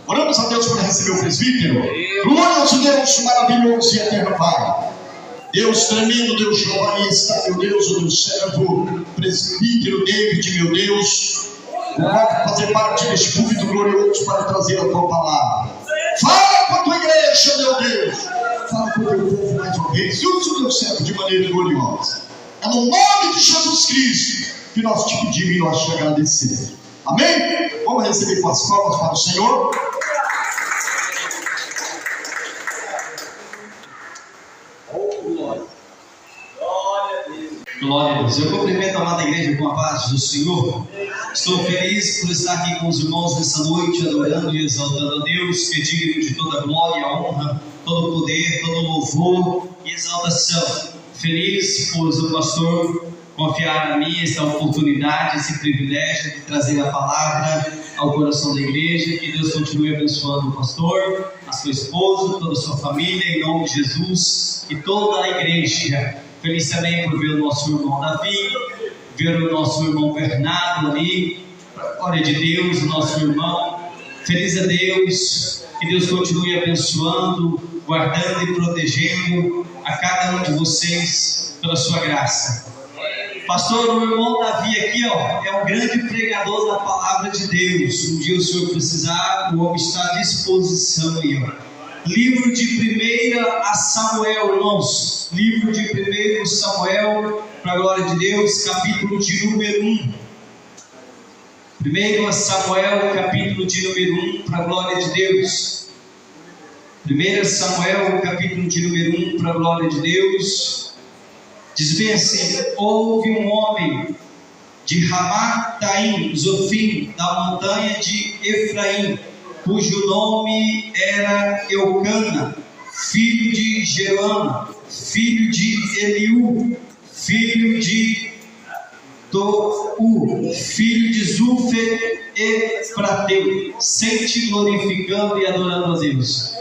Oramos a Deus por receber o presbítero. Glorioso Deus, maravilhoso e eterno Pai. Deus tremendo, Deus jornalista, meu Deus, o meu servo, presbítero David, meu Deus, coloca fazer parte deste púlpito glorioso para trazer a tua palavra. Fala com a tua igreja, meu Deus. Fala com o teu povo mais uma vez. Usa o teu servo de maneira gloriosa. É no nome de Jesus Cristo que nós te pedimos e nós te agradecemos. Amém? Vamos receber com as palmas para o Senhor. Glória a Deus. Eu cumprimento a amada igreja com a paz do Senhor. Estou feliz por estar aqui com os irmãos nessa noite, adorando e exaltando a Deus, que é digno de toda glória, honra, todo poder, todo louvor e exaltação. Feliz por o pastor confiar a mim esta oportunidade, esse privilégio de trazer a palavra ao coração da igreja. Que Deus continue abençoando o pastor, a sua esposa, toda a sua família, em nome de Jesus, e toda a igreja. Feliz também por ver o nosso irmão Davi, ver o nosso irmão Bernardo ali, glória de Deus, o nosso irmão. Feliz a Deus, que Deus continue abençoando, guardando e protegendo a cada um de vocês pela sua graça. Pastor, o irmão Davi aqui, é um grande pregador da palavra de Deus. Um dia o senhor precisar, o homem está à disposição aí, Livro de 1 Samuel, irmãos. Livro de 1 Samuel, para a glória de Deus, capítulo de número 1. 1 Samuel, capítulo de número 1, para a glória de Deus. 1 Samuel, capítulo de número 1, para a glória de Deus. Diz bem assim: houve um homem de Ramataim, Zofim, da montanha de Efraim, cujo nome era Eucana, filho de Jeana, filho de Eliú, filho de Tou, filho de Zufe e Prateu, sempre glorificando e adorando a Deus.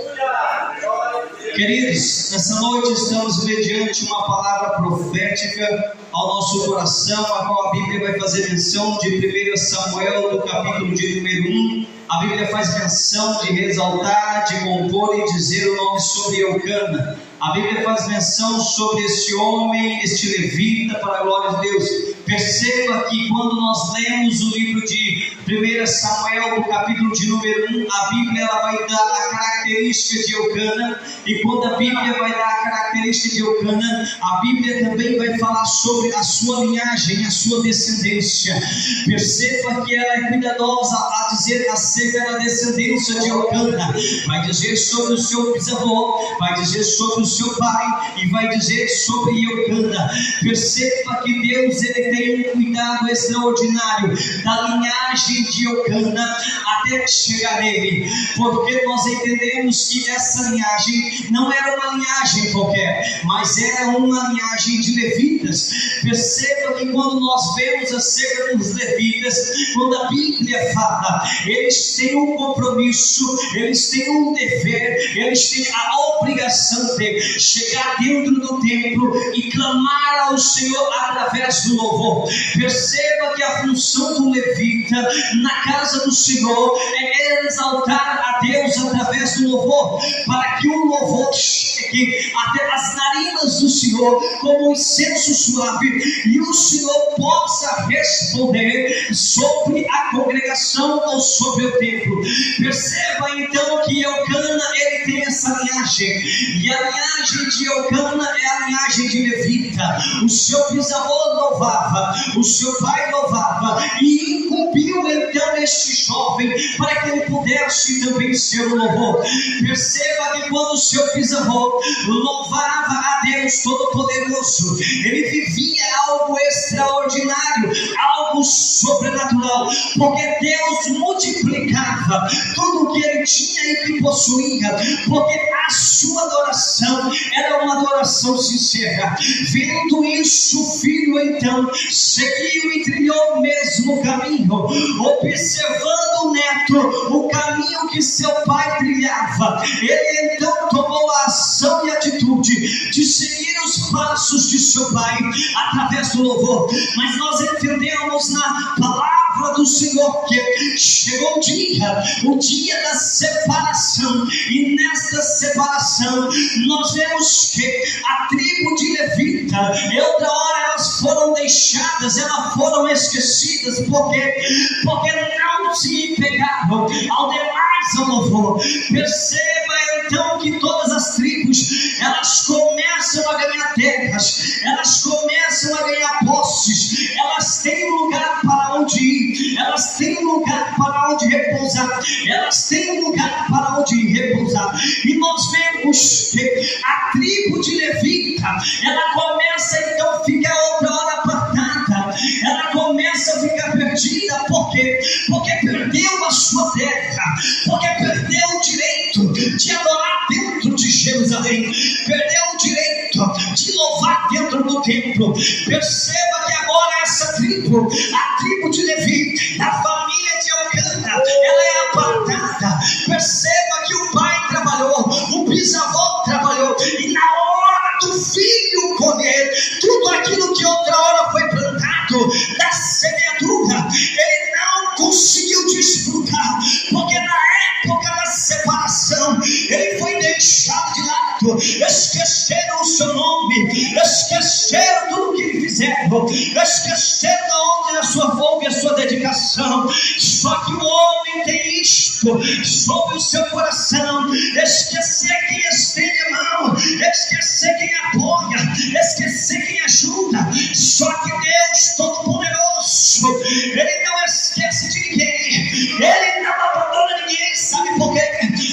Queridos, nessa noite estamos mediante uma palavra profética ao nosso coração, a qual a Bíblia vai fazer menção de 1 Samuel, do capítulo de número 1. A Bíblia faz menção de ressaltar, de compor e dizer o nome sobre Eucana. A Bíblia faz menção sobre este homem, este levita, para a glória de Deus. Perceba que quando nós lemos o livro de 1 Samuel, no capítulo de número 1, a Bíblia ela vai dar a característica de Eucana. E quando a Bíblia vai dar a característica de Eucana, a Bíblia também vai falar sobre a sua linhagem, a sua descendência. Perceba que ela é cuidadosa a dizer acerca da descendência de Eucana. Vai dizer sobre o seu bisavô, vai dizer sobre o seu pai e vai dizer sobre Eucana. Perceba que Deus ele tem um cuidado extraordinário da linhagem de Eucana até chegar nele, porque nós entendemos que essa linhagem não era uma linhagem qualquer, mas era uma linhagem de levitas. Perceba que quando nós vemos acerca dos levitas, quando a Bíblia fala, eles têm um compromisso, eles têm um dever, eles têm a obrigação de chegar dentro do templo e clamar ao Senhor através do louvor. Perceba que a função do levita na casa do Senhor é exaltar a Deus através do louvor, para que o louvor chegue até as narinas do Senhor como um incenso suave e o Senhor possa responder sobre a congregação ou sobre o templo. Perceba então que Eucana ele tem essa linhagem, e a linhagem de Eucana é a linhagem de levita. O seu bisavô louvava, o seu pai louvava, e incumbiu então este jovem para que ele pudesse também ser o louvor. Perceba que quando o seu bisavô louvava a Deus Todo-Poderoso, ele vivia algo extraordinário, algo sobrenatural, porque Deus multiplicava tudo o que ele tinha e que possuía, porque a sua adoração era uma adoração sincera. Vendo isso, o filho então seguiu e trilhou o mesmo caminho, observando o neto, o caminho que seu pai trilhava. Ele então tomou a ação e a atitude de seguir os passos de seu pai através do louvor. Mas nós entendemos na palavra do Senhor que chegou o dia Levita, o dia da separação. E nesta separação nós vemos que a tribo de Levita, outra hora elas foram deixadas, elas foram esquecidas, porque não se pegaram ao demais ao louvor. Perceba então que todas as tribos, elas começam a ganhar terras, elas começam a ganhar posses, elas têm um lugar para onde ir, elas têm um lugar para onde repousar, elas têm um lugar para onde repousar. E nós vemos que a tribo de Levita, ela começa então a ficar outra hora apartada, ela começa a ficar perdida. Por quê? Porque perdeu a sua terra, porque perdeu o direito de adorar dentro de Jerusalém, perdeu o direito de louvar dentro do templo. Perceba que agora essa tribo, a tribo de Levi, a família de Elcana, ela é apartada. Perceba que o pai trabalhou, o bisavô trabalhou, e na hora do filho colher tudo aquilo que outra hora foi plantado da semeadura, ele não conseguiu desfrutar, porque na época da separação ele foi deixado de lado. Esqueceram o seu nome, esqueceram tudo que lhe fizeram, esqueceram de onde a sua folga e a sua dedicação. Só que o homem tem isto sobre o seu coração: esquecer quem estende a mão, esquecer quem apoia, esquecer quem ajuda. Só que Deus Todo-Poderoso, ele não esquece de ninguém, ele não abandona ninguém. Sabe por quê?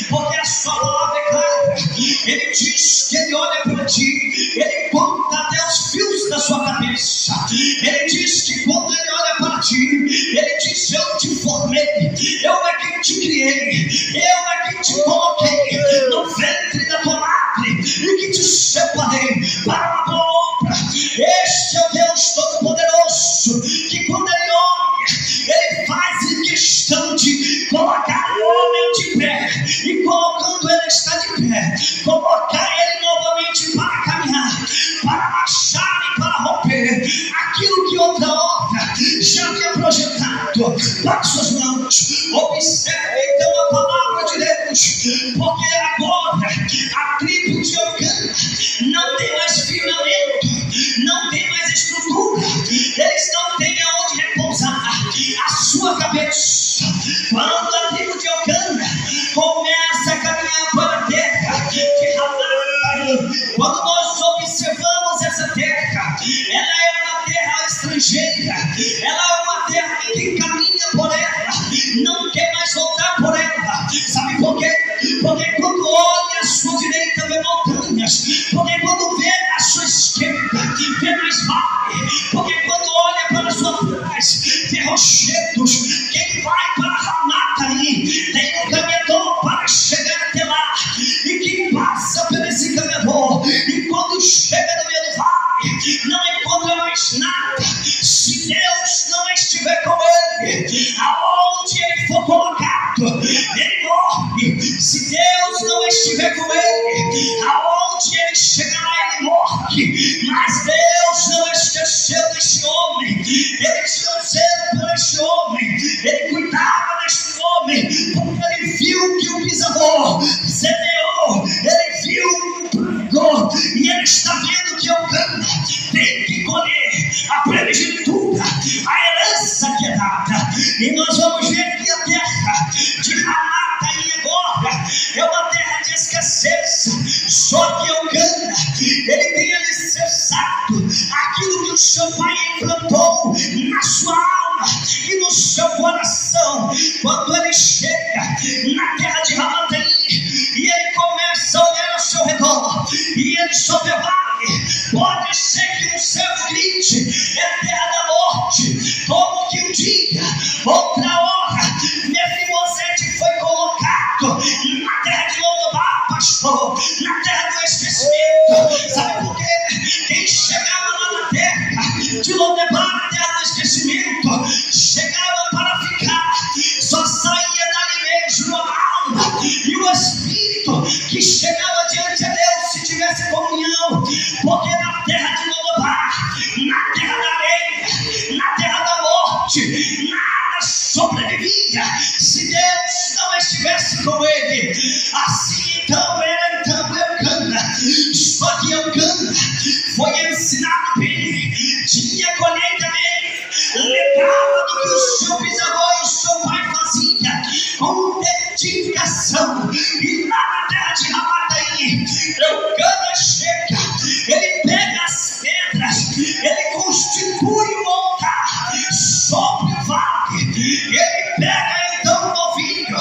Porque a sua palavra é clara. Ele diz que ele olha para ti, ele conta até os fios da sua cabeça. Ele diz que quando ele olha para ti, ele diz: eu te formei, eu é quem te criei, eu é quem te coloquei no ventre da tua madre e que te separei para uma boa obra. Este é o Deus Todo-Poderoso, que quando ele olha, ele faz questão de colocar o homem de pé, e colocando ele está de pé, colocar ele novamente para caminhar, para marchar e para romper aquilo que outra hora já havia projetado para suas mãos. Observe então a palavra de Deus, porque agora a tribo de Elcana não tem mais firmamento, não tem mais estrutura, eles não têm aonde repousar a sua cabeça. Quando a tribo de Elcana começa a caminhar para a terra de Ramá, quando nós observamos essa terra, ela é uma terra estrangeira, ela é uma terra que quem caminha por ela não quer mais voltar por ela. Sabe por quê? Porque quando olha à sua direita vê montanhas, porque quando vê à sua esquerda vê mais vale, porque quando olha para a sua trás vê rochedos. Quem vai para Ramataí tem um caminhador para chegar até lá, e quem passa por esse caminhador e quando chega no meio do vale não encontra mais nada. Se Deus não estiver com ele, aonde ele for colocado, ele morre. Se Deus não estiver com ele, aonde ele chegará, ele morre. Mas Deus não esqueceu desse homem, ele tinha zelo por este homem, ele cuidava deste homem, porque ele viu que o bisavô semeou, ele viu, pregou, e ele está vendo que Elcana tem que colher a primogenitura, a herança que é dada. E nós vamos ver que a terra de Ramataí agora é uma terra de escassez. Só que Elcana, ele tem alicerçado aquilo que o seu pai implantou na sua alma e no seu coração. Quando ele chega na terra de Ramataí e ele começa a olhar ao seu redor e ele só vê vale, pode ser que um servo grite: é terra da morte. Como que um dia, outra hora, Mefibosete foi colocado na terra de Lodobar, pastor, na terra do esquecimento. Sabe por quê? Quem chegava lá na terra de Lodobar, na terra do esquecimento, chegava para ficar, só saía dali mesmo a alma e o espírito que chegava diante de Deus se tivesse comunhão, porque na terra de Lodobar, na terra da areia, na terra da morte, nada sobrevivia. Se Deus dele. Assim então era Eucana. Só que Eucana foi ensinado bem, tinha a colheita dele, lembrava do que o seu bisavô e o seu pai fazia com dedicação. E lá na terra de Ramataim, Eucana chega, ele pega as pedras, ele constitui um altar sobre o vale, ele pega então o novilho,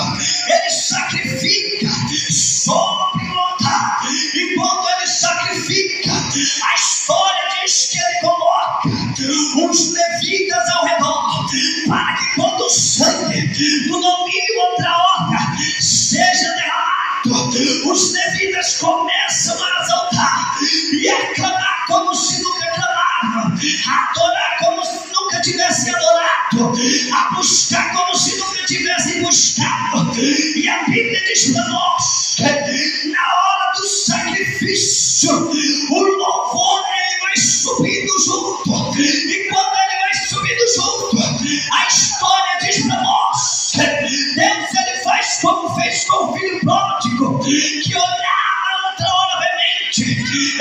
ele sacrifica sobre o altar. E quando ele sacrifica, a história diz que ele coloca os levitas ao redor, para que quando o sangue do novilho outra hora seja derramado, os levitas começam a exaltar e a clamar como se nunca clamaram, a adorar como se nunca tivessem adorado, a buscar como se nunca tivessem buscado. E a Bíblia diz para nós, na hora do sacrifício, o louvor ele vai subindo junto, e quando ele vai subindo junto, a história diz para nós, Deus ele faz como fez com o filho pródigo, que olhava outra hora veemente,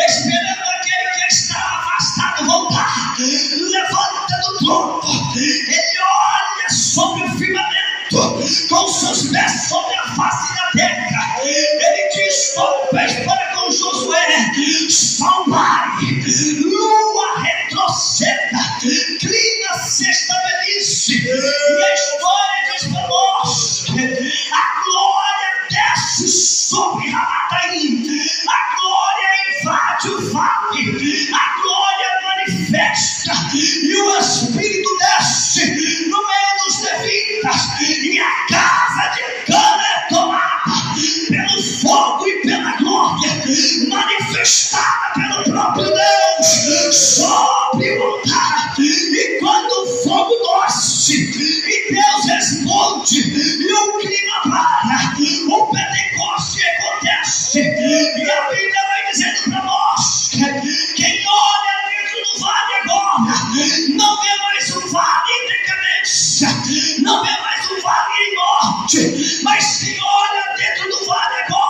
esperando aquele que estava afastado voltar. Levanta do trono, ele olha sobre o firmamento, com seus pés sobre a face da terra. Ele diz como fez para com Josué: salvai, lua retroceda, clina-se estabeleça. E a história diz para nós, a glória desce sobre Ramataim, a glória invade o vale, a glória manifesta, e o Espírito desce no meio dos levitas, e a casa de Eucana é tomada pelo fogo e pela glória manifestada pelo próprio Deus sobre o altar. E quando o fogo desce e Deus responde e o clima para, o Pentecoste acontece. E a Bíblia vai dizendo para nós, quem olha dentro do vale agora não vê mais um vale em decadência, não vê mais um vale em morte, mas quem olha dentro do vale agora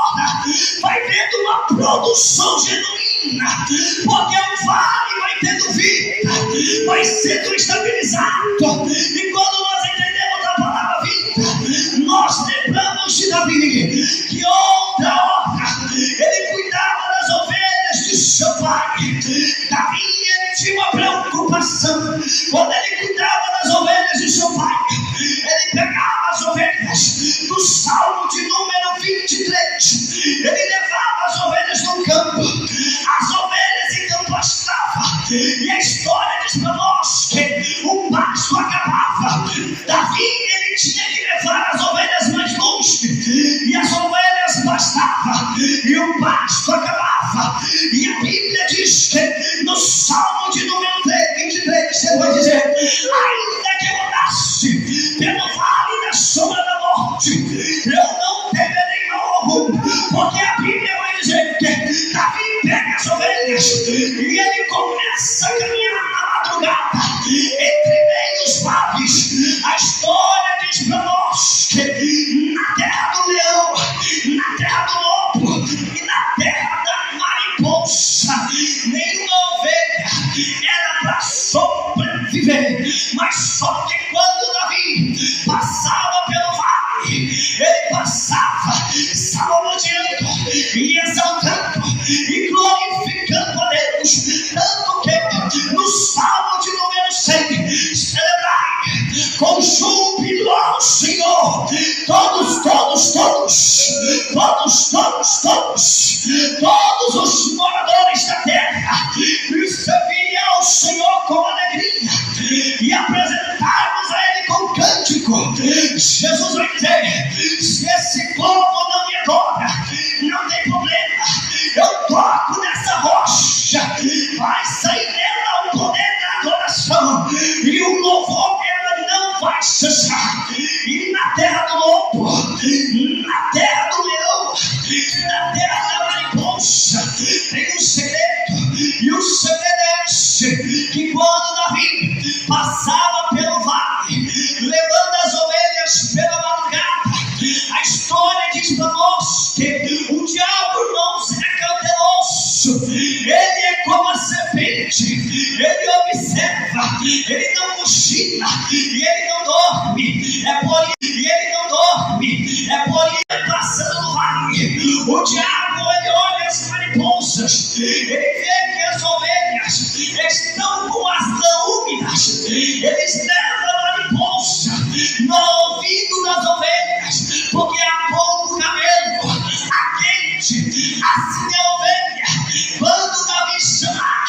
vai vendo uma produção genuína, porque o vale vai tendo vida, vai sendo estabilizado. E quando nós entendemos a palavra vida, nós lembramos de Davi, que outra hora ele cuidava das ovelhas de seu pai. Davi ele tinha uma preocupação, quando ele cuidava das ovelhas de seu pai, ele pegava as ovelhas do Salmo de número 23, ele levava as ovelhas no campo, as ovelhas então pastavam, e a história diz para nós que o pasto acabava. Davi ele tinha que levar as ovelhas mais longe, e as ovelhas pastavam, e o pasto acabava. E a Bíblia diz que no Salmo de número 23 ele vai dizer: ainda que eu andasse pelo vale da sombra da morte, eu não temerei mal algum, porque a Bíblia vai dizer que Davi pega as ovelhas e ele começa a caminhar na madrugada entre meios vales. A história diz para nós que na terra do leão, na terra do lobo e na terra da mariposa, nenhuma ovelha era para sobreviver. Mas só que quando Davi passava pelo vale, ele passava salmodiando e exaltando e glorificando a Deus, tanto que no Salmo de número 100, celebrai com júbilo ao Senhor todos os moradores da terra, e servir ao Senhor com alegria e apresentarmos a Ele com cântico. Jesus vai dizer: se esse povo não me adora, não tem problema, eu toco nessa rocha, vai sair dela o poder da adoração, e o louvor ela não vai cessar. E na terra do lobo, na terra do leão, na terra da mariposa, tem um segredo, e o segredo é esse: que quando Davi passava pelo vale, levando as ovelhas pela madrugada, nós que o diabo, irmãos, é cauteloso. Ele é como a serpente. Ele observa, ele não cochila e ele não dorme. É por isso, e ele não dorme. É por isso, passando no vale, o diabo, ele olha as mariposas, ele vê que as ovelhas estão com as lâminas, eles levam a mariposa no ouvido das ovelhas, porque há pouco cabelo, a quente, assim a ovelha, quando Davi chamar,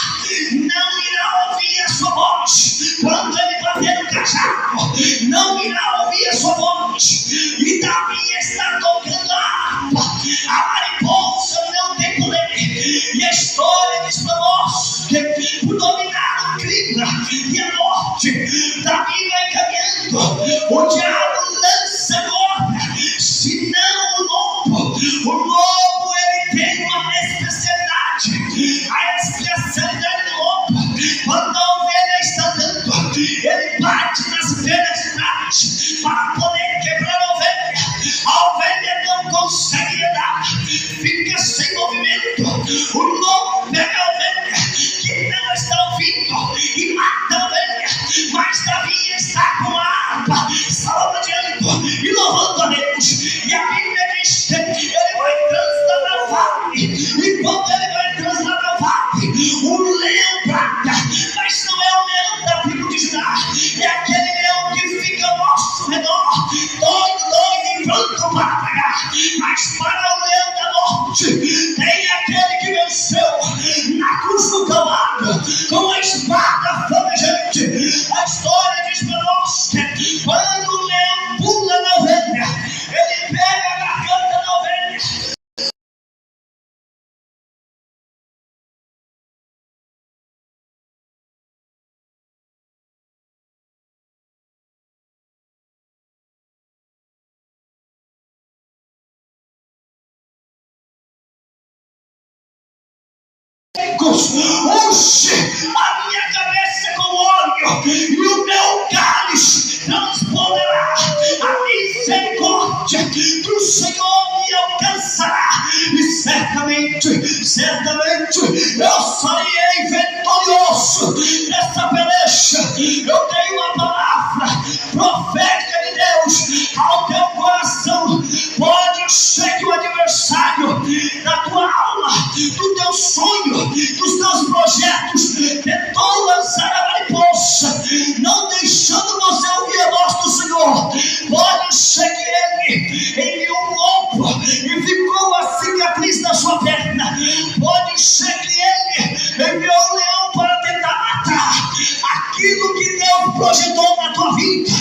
não irá ouvir a sua voz. Quando ele bater no cajado, não irá ouvir a sua voz. E Davi está tocando a harpa. A mariposa não tem poder. E a história diz para nós que por dominar o clima e a morte, Davi vai caminhando. O diabo lança agora, se não o lobo. O lobo, ele tem uma especialidade. A especialidade do lobo, quando a ovelha está andando, ele bate nas pernas de trás para poder quebrar a ovelha. A ovelha não consegue andar, fica sem movimento. O lobo pega a ovelha que não está ouvindo e mata a ovelha. Mas Davi está com a harpa, salmodiando e louvando a Deus. E a Bíblia diz que ele vai transladar o vale. E quando ele vai transladar o vale, o leão brada. Mas não é o leão da tribo de Judá, é aquele leão que fica ao nosso redor, doido e pronto para atacar. Mas para o leão da morte, tem aquele que venceu na cruz do Calvário com a espada flamejante. A história diz para nós que quando o leão pula na ovelha, ele pega a garganta da ovelha. Unge a minha cabeça com óleo e o meu cálice transbordará. A misericórdia do Senhor me alcançará e certamente eu sairei vitorioso dessa peleja. Eu tenho uma palavra profética de Deus ao teu coração. Pode ser que o adversário da tua alma, do teu sonho, dos teus projetos tentou lançar a mariposa, não deixando você ouvir a voz do Senhor. Pode ser que ele enviou um lobo e ficou a cicatriz da sua perna. Pode ser que ele enviou um leão para tentar matar aquilo que Deus projetou na tua vida.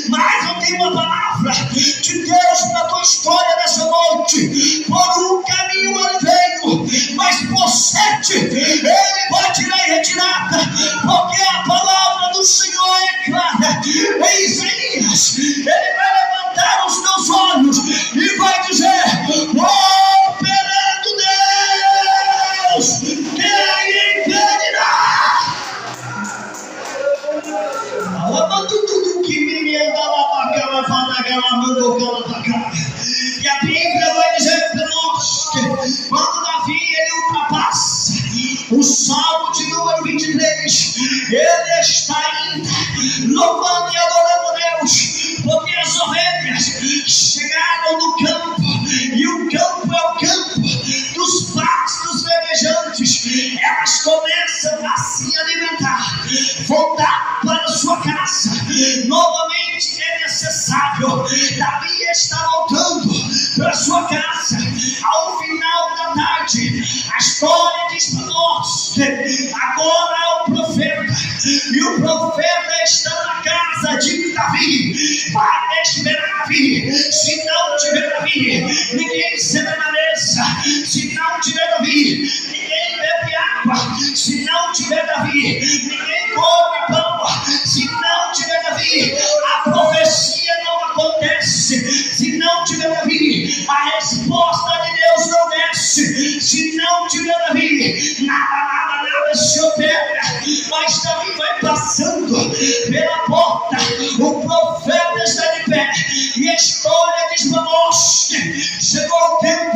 Mas eu tenho uma palavra de Deus para a tua história nessa noite. Por um caminho ele veio, mas por 7 ele vai tirar em retirada, porque a palavra do Senhor é clara. Em Isaías, ele vai levantar os teus olhos e vai dizer: operando Deus, quem impedirá? E a Bíblia vai dizer para nós que quando Davi ele ultrapassa o Salmo de número 23, ele está indo louvando e adorando a Deus, porque as ovelhas chegaram no campo, e o campo é o campo dos pastos verdejantes. Elas começam a se alimentar, voltar para sua casa. Novamente é necessário. Davi está voltando para sua casa ao final da tarde. A história diz para nós que agora é o profeta, e o profeta está na casa de Davi para esperar Davi. Se não tiver Davi, ninguém senta na mesa. Se não tiver Davi, ninguém bebe água. Se não tiver Davi, ninguém come pão. Se não tiver Davi, a profecia não acontece. Se não tiver Davi, a resposta de Deus não desce. Se não tiver Davi, nada se opera. Mas Davi vai passando pela porta, o profeta está de pé, e a história diz para nós que chegou o tempo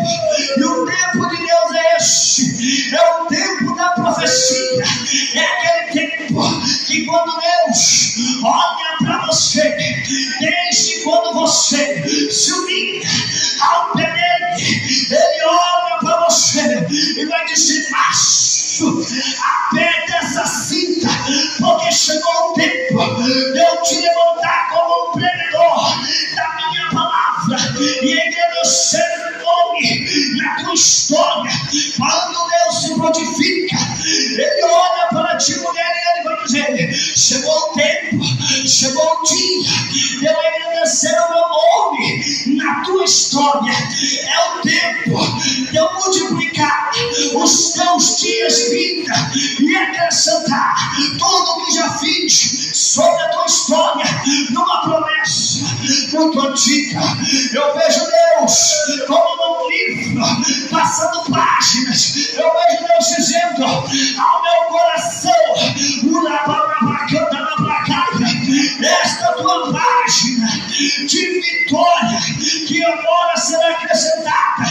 história. Quando Deus se prontifica, Ele olha para ti, mulher, e Ele vai dizer: chegou o tempo, chegou o dia de eu engrandecer o meu nome na tua história. É o tempo de eu multiplicar os teus dias de vida e acrescentar tudo o que já fiz sobre a tua história numa promessa muito antiga. Eu vejo Deus como num livro, passando páginas. Eu vejo Deus dizendo ao meu coração: esta tua página de vitória que agora será acrescentada,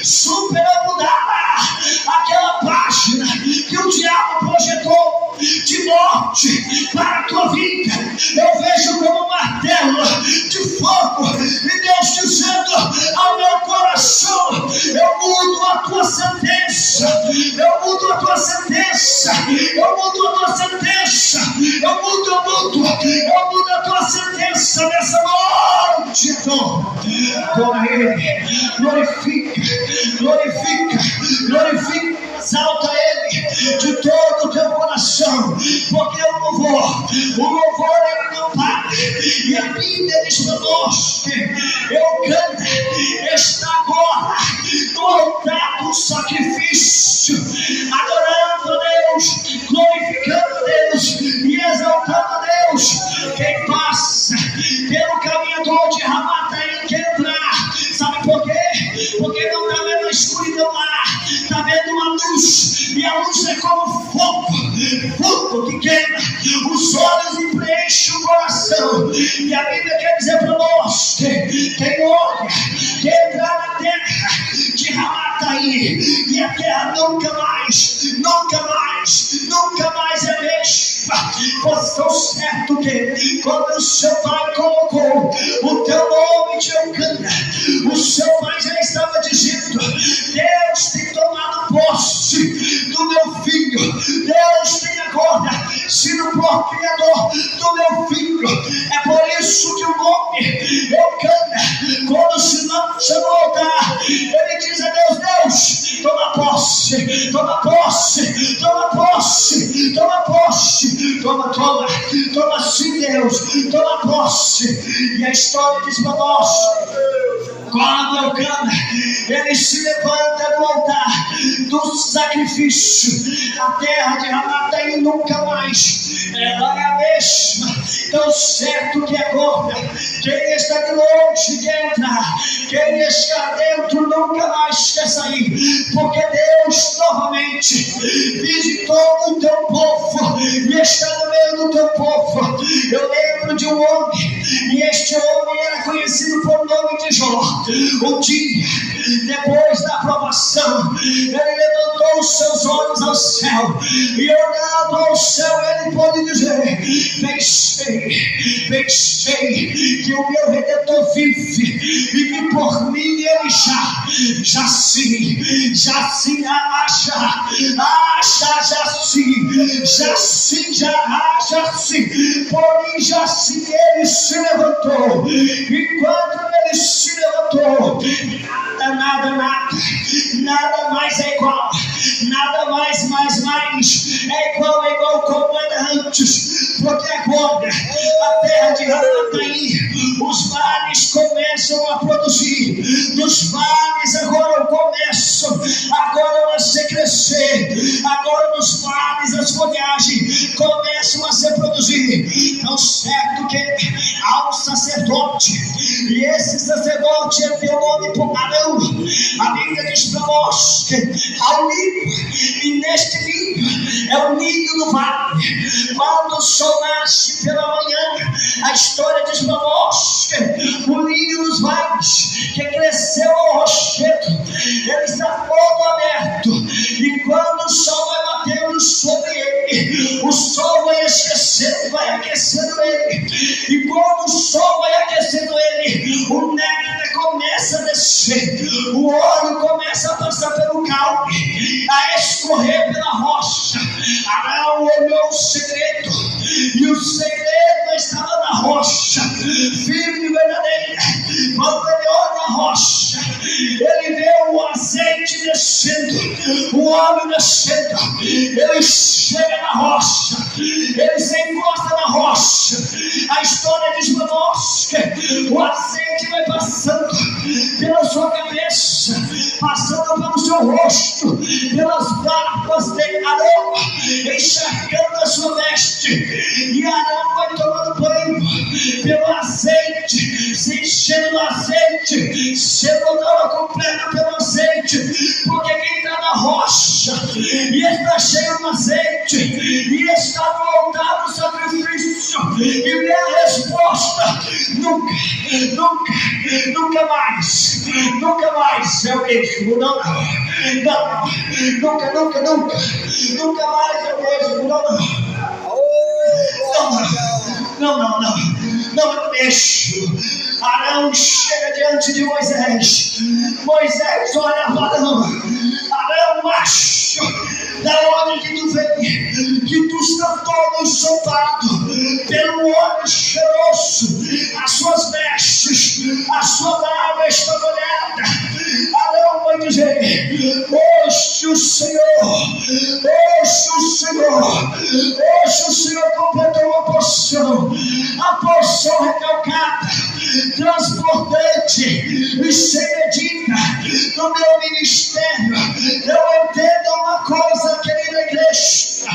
superará aquela página que o diabo projetou de morte para a tua vida. Eu vejo como um martelo de fogo, e Deus dizendo ao meu coração: eu mudo a tua sentença, eu mudo a tua sentença, eu mudo a tua sentença, eu mudo a tua sentença nessa noite. Glória a Ele, glorifica, exalta Ele de todo o teu coração, porque o louvor ele não para. E a Bíblia diz para nós que Eucana está agora no altar do sacrifício, adorando a Deus, glorificando a Deus e exaltando a Deus. Quem passa pelo caminhador de Ramataim quer entrar. Sabe por quê? Porque não está vendo a escuridão lá, está vendo uma luz, e a luz é como fogo que queima os olhos e preenche o coração. E a Bíblia quer dizer para nós que quem olha, quer entrar na terra de Ramataim, e a terra nunca mais é mesma. Pois estou certo que quando o seu pai colocou o teu nome de Eucana, o seu pai já estava dizendo: Deus tem tomado posse do meu filho, Deus tem agora sido procriador do meu filho. É por isso que o nome Eucana, quando se lança no altar, ele diz a Deus: Deus, toma posse, toma posse, toma posse, toma posse, toma sim, Deus, toma posse. E a história diz para nós: quando Eucana, ele se levanta do altar do sacrifício, a terra de Ramataim nunca mais ela é a mesma. Tão certo que agora quem está de longe quer entrar, quem está dentro nunca mais quer sair, porque Deus novamente visitou o teu povo e está no meio do teu povo. Eu lembro de um homem, e este homem era conhecido por nome de Jó. Um dia, depois da aprovação, ele levantou os seus olhos ao céu, e olhando ao céu ele pôde dizer: pensei que o meu Redentor vive, e que por mim ele já sim, porém já sim ele se levantou. E quando ele se levantou, nada mais é igual, nada mais é igual como era antes, porque agora a terra de Ramataim, os vales começam a produzir, dos vales agora começam a se crescer, agora nos vales as folhagens começam a se produzir. Tão certo que há um sacerdote, e esse sacerdote é teu nome por Arão. A Bíblia diz para nós que há um ninho, e neste ninho é o ninho do vale. Quando o sol nasce pela manhã, a história diz para nós que o ninho dos vales, que cresceu ao rochedo, ele está todo aberto, e quando o sol vai batendo sobre ele, o sol vai aquecendo ele, e quando o sol vai aquecendo ele, o néctar começa a descer, o óleo começa a passar pelo caule, a escorrer pela rocha. Arão olhou o segredo, e o segredo estava na rocha, firme e verdadeira. Quando ele olha a rocha, ele vê o azeite descendo, o óleo descendo, ele chega na rocha, ele se encosta na rocha. A história diz para nós que o azeite vai passando pela sua cabeça, passando pelo seu rosto, pelas barbas de Arão, encharcando a sua veste, e Arão vai tomando banho pelo azeite, se enchendo do azeite, sendo toda completa pelo azeite, porque quem está na rocha e está cheio do azeite e está no altar do sacrifício e vê a resposta, nunca mais é o mesmo, não, nunca mais é o mesmo, não deixo. Arão chega diante de Moisés. Moisés olha para Arão. Arão, macho, da onde que tu vem? Que tu está todo ensopado pelo óleo cheiroso, as suas vestes, a sua barba está molhada. Arão vai dizer: hoje o Senhor completou uma porção, a porção recalcada, transbordante e sem medida no meu ministério. Eu entendo uma coisa, querida igreja,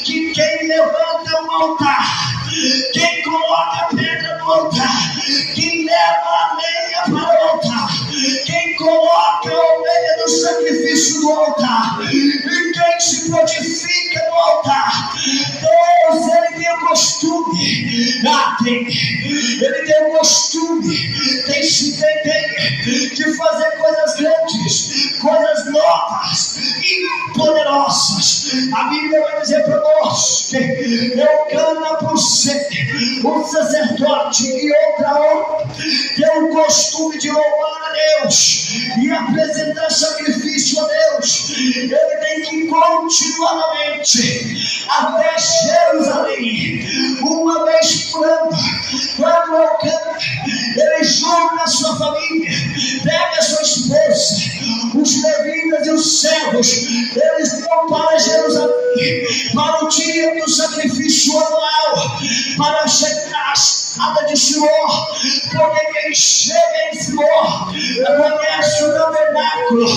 que quem levanta um altar, quem coloca pedra no altar, quem leva a lenha para o altar, quem coloca a ovelha do sacrifício no altar e quem se purifica no altar, Deus, ele tem o costume, ele tem o costume, tem de fazer coisas grandes, coisas novas e poderosas. A Bíblia vai dizer para nós que Eucana, por ser um sacerdote e outra honra, tem o costume de louvar a Deus e apresentar sacrifício a Deus. Ele tem que continuamente até Jerusalém, uma vez por ano. Quando Eucana, ele junta a sua família, pega a sua esposa, os levitas e os servos, eles vão para Jerusalém para o dia do sacrifício anual, para chegar à escada de Siló, porque quem chega em Siló conhece o tabernáculo.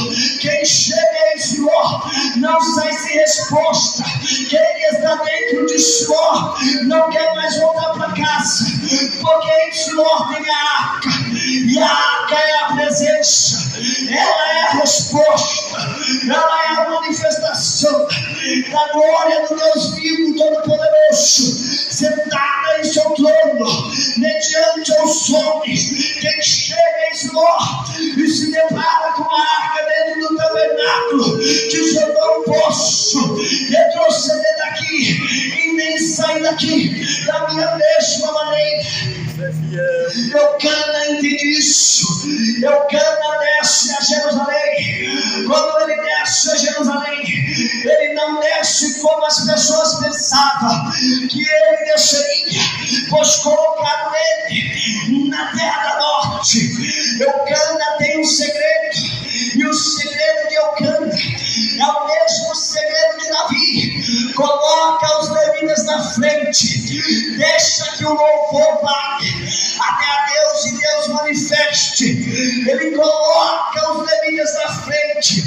Quem chega em Siló não sai sem resposta. Quem está dentro de Siló não quer mais voltar para casa, porque em Siló tem a arca, e a arca é a presença, ela é a resposta, ela é a manifestação da glória do Deus vivo Todo-Poderoso, sentada em seu trono, mediante os homens. Quem chega em Siló e se depara com a arca dentro do tabernáculo, diz: eu não posso retroceder daqui e nem sair daqui da minha mesma maneira. Eucana entende isso. Eucana desce a Jerusalém. Quando ele desce a Jerusalém, ele não desce como as pessoas pensavam que ele desceria, pois colocaram ele na terra da norte. Eucana tem um segredo, e o segredo de Eucana é o mesmo segredo de Davi. Coloca os levitas na frente, deixa que o louvor vá até a Deus e Deus manifeste. Ele coloca os levitas na frente,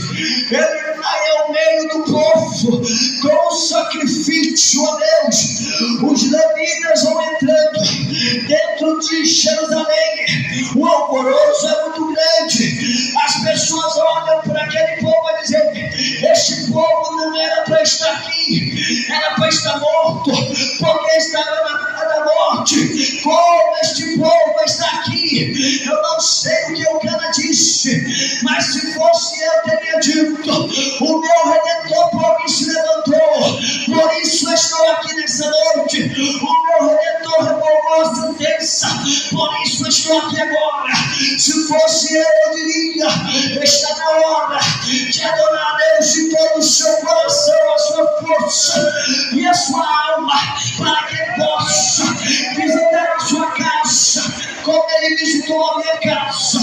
ele vai ao meio do povo com o sacrifício a Deus. Os levitas vão entrando dentro de Jerusalém, o alvoroço é muito grande, as pessoas olham para aquele povo e dizem: este povo não era para estar aqui, era para estar morto, porque estava na terra da morte. Como este povo está aqui? Eu não sei o que Eucana disse, mas se fosse eu, teria dito: o meu Redentor por mim se levantou, por isso estou aqui nessa noite. O meu Redentor revogou a sentença, por isso estou aqui agora. Se fosse eu diria: está na hora de adorar a Deus de todo o seu coração, a sua força e a sua alma, para que possa visitar a sua casa como ele visitou a minha casa.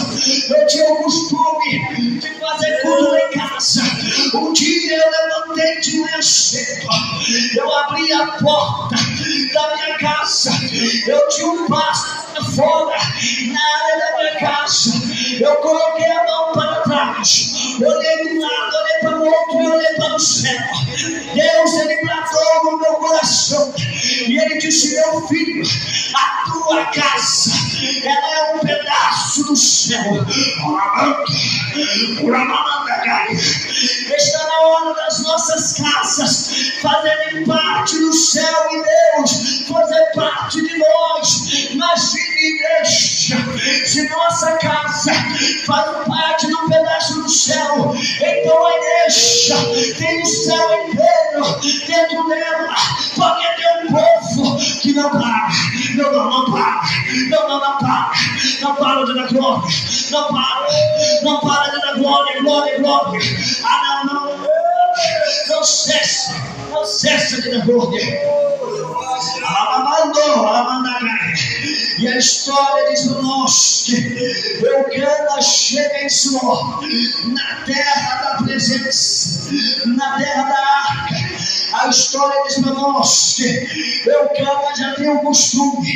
Eu tinha o costume costume de fazer culto lá em casa. Um dia eu levantei de manhã cedo, eu abri a porta da minha casa, eu tinha um passo fora, na área da minha casa, eu coloquei a mão para trás, olhei de um lado, olhei para o outro e olhei para o céu. Deus, ele bradou no meu coração e ele disse: meu filho, a tua casa, ela é um pedaço do céu. Está na hora das nossas casas fazerem parte do céu e Deus fazer parte de nós. Imagine, igreja, se nossa casa faz parte de um pedaço do céu, então a igreja tem o céu inteiro dentro dela, porque tem um povo que não para, não para de dar glória, não para de dar glória, glória. Não cessa de dar glória. E a história diz para nós que Eucana chega em Siló, na terra da presença, na terra da arca. A história diz para nós que Eucana já tem um costume,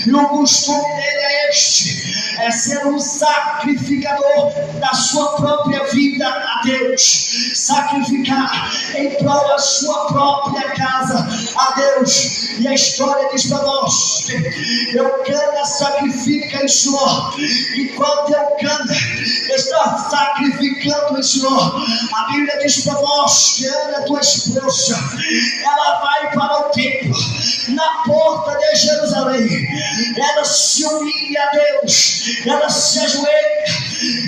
e o costume dele é este: é ser um sacrificador da sua própria vida a Deus, sacrificar em prol da sua própria casa a Deus. E a história diz para nós que Eucana sacrifica em Siló. Enquanto Eucana está sacrificando em Siló, a Bíblia diz para nós que Ana, tua esposa, ela vai para o templo, na porta de Jerusalém, ela se humilha a Deus, ela se ajoelha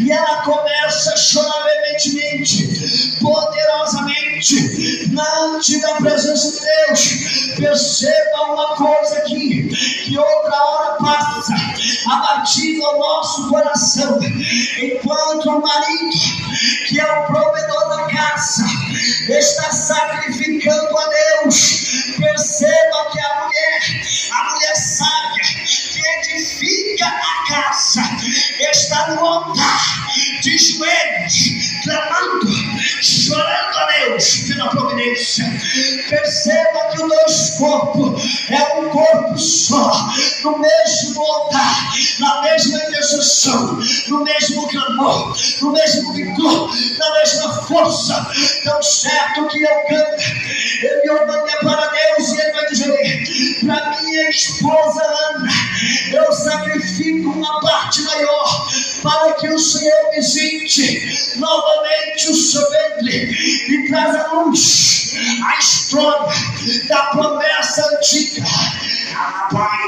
e ela começa a chorar veementemente, poderosamente, diante da presença de Deus. Perceba uma coisa aqui, que outra hora passa abatido ao nosso coração, enquanto o marido, que é o provedor da casa, está sacrificando a Deus. Perceba que a mulher sábia, que edifica a casa, está no altar de joelhos, clamando, chorando a Deus pela providência. Perceba que os dois corpos é um corpo só, no mesmo altar, na mesma intercessão, no mesmo clamor, no mesmo vigor, na mesma força. Tão certo que Eucana, ele olha para Deus e ele vai dizer: para minha esposa Ana, eu sacrifico uma parte maior, para que o Senhor visite novamente o seu ventre e traz à luz a história da promessa antiga. Pai,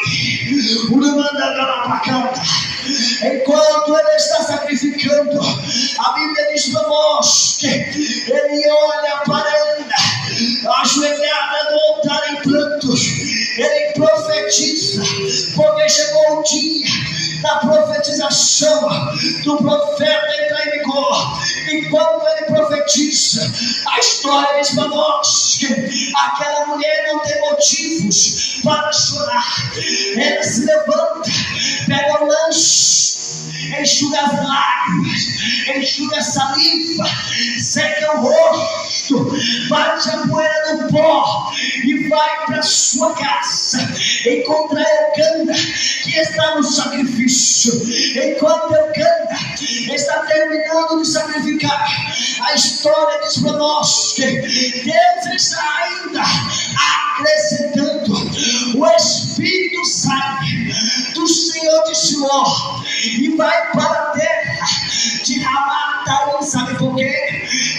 enquanto ele está sacrificando, a Bíblia diz para nós que ele olha para Ana, ajoelhada no altar em prantos. Ele profetiza, porque chegou o dia da profetização do profeta entrar em vigor. Enquanto ele profetiza, a história diz para nós que aquela mulher não tem motivos para chorar. Ela se levanta, pega o lanche, enxuga as lágrimas, enxuga a saliva, seca o rosto, bate a poeira no pó e vai para sua casa encontrar Eucana, que está no sacrifício. Enquanto Eucana está terminando de sacrificar, a história diz para nós que Deus está ainda acrescentando. O Espírito sai do Senhor de Siló e vai para a terra de Ramataim. Sabe por quê?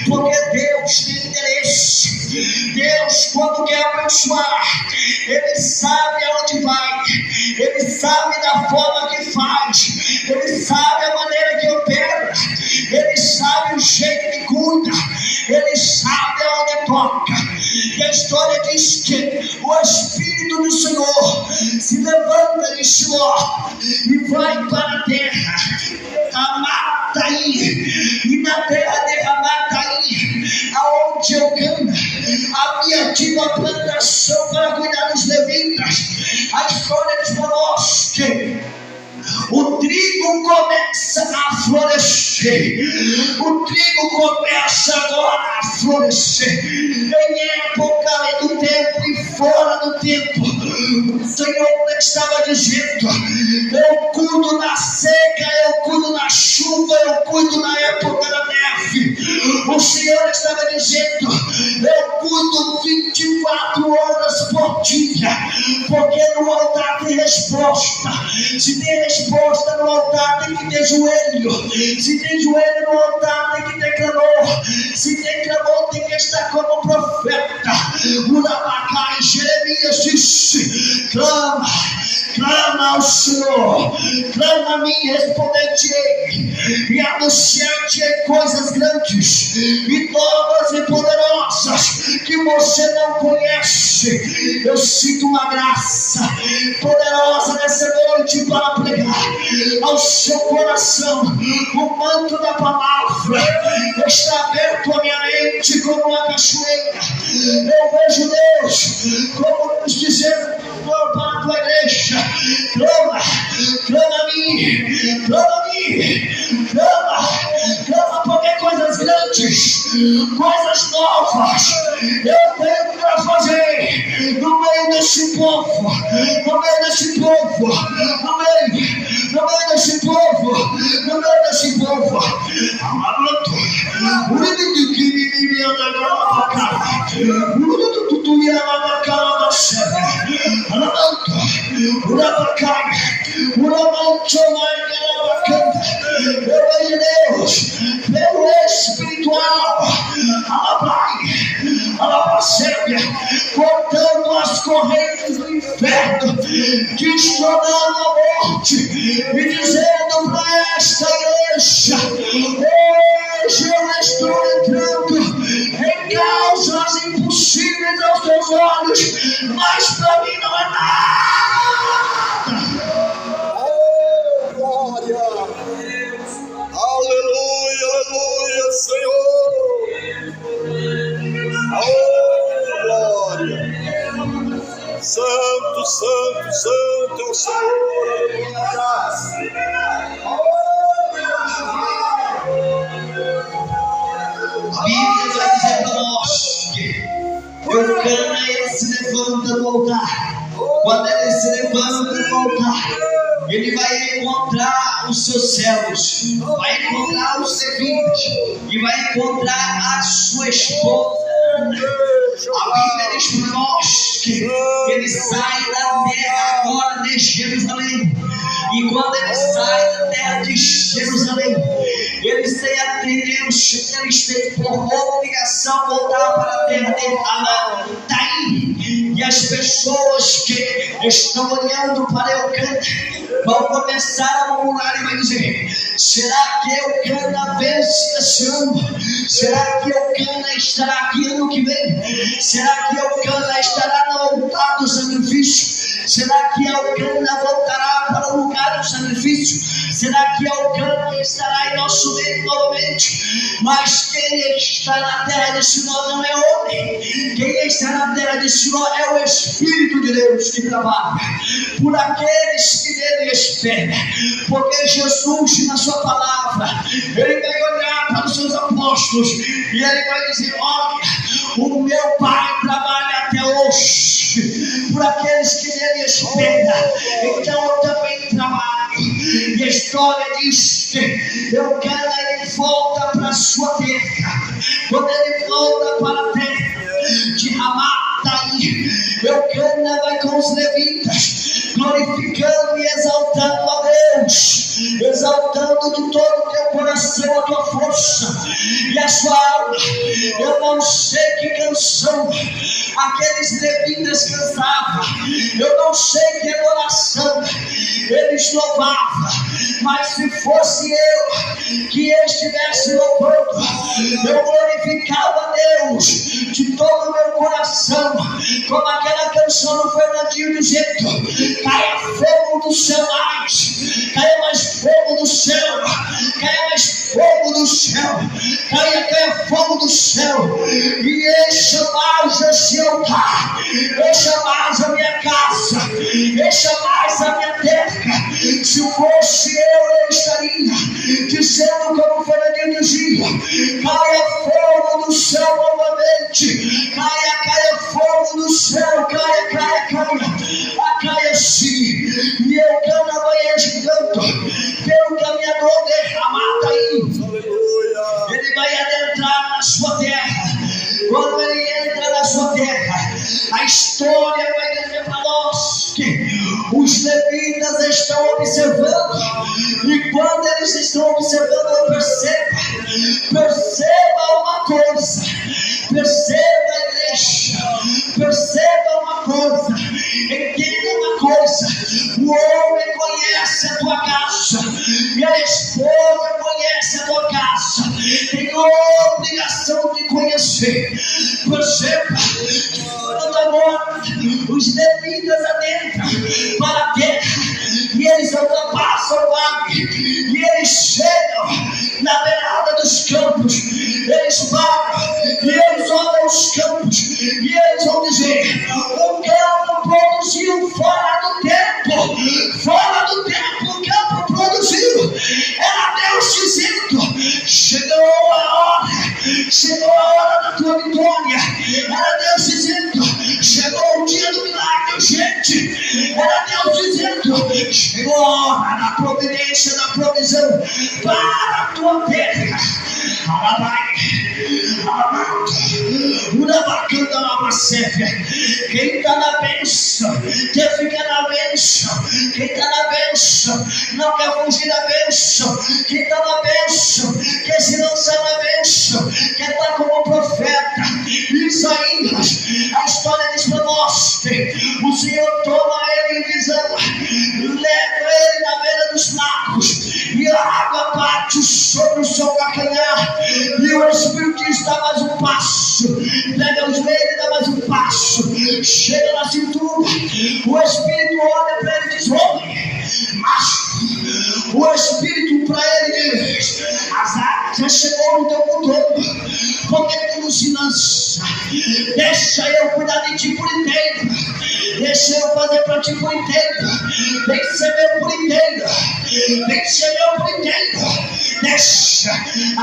Porque Deus tem interesse. Deus, quando quer abençoar, Ele sabe aonde vai, Ele sabe da forma que faz, Ele sabe a maneira que opera, Ele sabe o jeito que cuida, Ele sabe aonde toca. E a história diz que o Espírito do Senhor se levanta de Siló e vai para a terra Ramataim. E na terra de Ramataim, aonde Eucana havia tido a plantação para cuidar dos levitas, a história diz para nós que o trigo começa a florescer. O trigo começa agora a florescer. Em época além do tempo e fora do tempo. O Senhor estava dizendo: eu cuido na seca, eu cuido na chuva, eu cuido na época da neve. O Senhor estava dizendo: eu cuido 24 horas por dia, porque no altar tem resposta. Se tem resposta no altar, tem que ter joelho. Se tem joelho no altar, tem que ter clamor. Se tem clamor, tem que estar como profeta. O Rabacai, Jeremias disse: clama, clama ao Senhor, clama a mim, responder-te-ei, e anunciar-te-ei coisas grandes, e novas e poderosas, que você não conhece. Eu sinto uma graça poderosa nessa noite para pregar ao seu coração. O manto da palavra está aberto à minha mente como uma cachoeira. Eu vejo Deus como nos dizendo para a tua igreja: clama, clama a mim, clama a mim, clama, clama, porque coisas grandes, coisas novas eu tenho para fazer no meio desse povo, no meio desse povo, no meio desse povo, no meio desse povo. Amaranto, o inimigo que me anda na cara, tu me ama na cara da serra. Amaranto, o rabacai, o ramanto, eu vejo Deus pelo espiritual, cortando as correntes do inferno, destronando a morte e dizendo para esta igreja: hoje eu estou entrando em causas impossíveis aos teus olhos, mas para mim não é nada. Glória! Aleluia, aleluia, Senhor! Oh, glória! Santo, santo, santo é o Senhor! A Bíblia vai dizer para nós que Eucana, ele se levanta do altar. Quando ele se levanta do altar, ele vai encontrar os seus servos, vai encontrar os levitas e vai encontrar a sua esposa. A Bíblia diz para nós que ele sai da terra agora de Jerusalém. E quando ele sai da terra de Jerusalém, eles têm por obrigação voltar para a terra de Amataim. E as pessoas que estão olhando para Eucana vão começar a murmurar e vai dizer: será que Eucana vence esse ano? Será que Eucana estará aqui ano que vem? Será que Eucana estará no altar do sacrifício? Será que Eucana voltará para o lugar do sacrifício? Será que Eucana estará em nosso meio novamente? Mas quem está na terra de Sinó não é homem. Quem está na terra de Sinó é o Espírito de Deus que trabalha por aqueles que nele esperam. Porque Jesus, na sua palavra, ele vai olhar para os seus apóstolos e ele vai dizer: olha, o meu Pai trabalha até hoje por aqueles que nele esperam. Então eu também trabalho. E a história diz que Eucana, ele volta para a sua terra. Quando ele volta para a terra de Amataim, Eucana vai com os levitas, glorificando e exaltando a Deus, exaltando de todo o teu coração a tua força e a sua alma. Eu não sei que canção aqueles levitas cantavam, eu não sei que adoração eles louvavam, mas se fosse eu que estivesse louvando, eu glorificava a Deus de todo o meu coração, como aquela canção do Fernandinho dizendo: caia fogo do céu mais, caia mais fogo do céu, caia mais fogo do céu, caia fogo do céu, e encha mais esse altar, encha mais a minha casa, encha mais a minha terra. Se fosse eu estaria dizendo como Fernandinho dizia: caia fogo do céu novamente, caia fogo do céu, caia sim. E Eucana vai agitando pelo caminhador derramado aí. Ele vai adentrar na sua terra. Quando ele entra na sua terra, a história vai dizer para nós que os levitas estão observando, e quando eles estão observando, perceba uma coisa, perceba a igreja, perceba uma coisa, entenda uma coisa: o homem conhece a tua casa, e a esposa conhece a tua casa, tem a obrigação de conhecer. Perceba que quando agora os levitas adentram para a terra, e eles ultrapassam o vale, e eles chegam na beirada dos campos, eles param, e eles olham os campos, e eles vão dizer: o campo produziu fora do tempo, o campo produziu. Era Deus dizendo: chegou a hora da tua vitória. Era Deus dizendo: chegou o dia do milagre, gente. Era Deus dizendo: chegou a hora da providência, da provisão para a tua terra. Quem está na bênção quer ficar na bênção. Quem está na bênção não quer fugir da bênção. Quem está na bênção quer se lançar na bênção, quer estar como profeta. Isaías, a história diz para nós que o Senhor toma ele em visão, leva ele na beira dos lagos, e a água bate sobre o seu calcanhar, e o Espírito diz: dá mais um passo. Pega os meios e dá mais um passo. Chega na cintura, o Espírito olha para ele e diz: homem, macho. O Espírito para ele diz: azar, já chegou no teu contorno, porque tu não se lança. Deixa eu cuidar de ti por inteiro, deixa eu fazer para ti por inteiro. Vem ser meu por inteiro, vem ser meu por inteiro. Deixa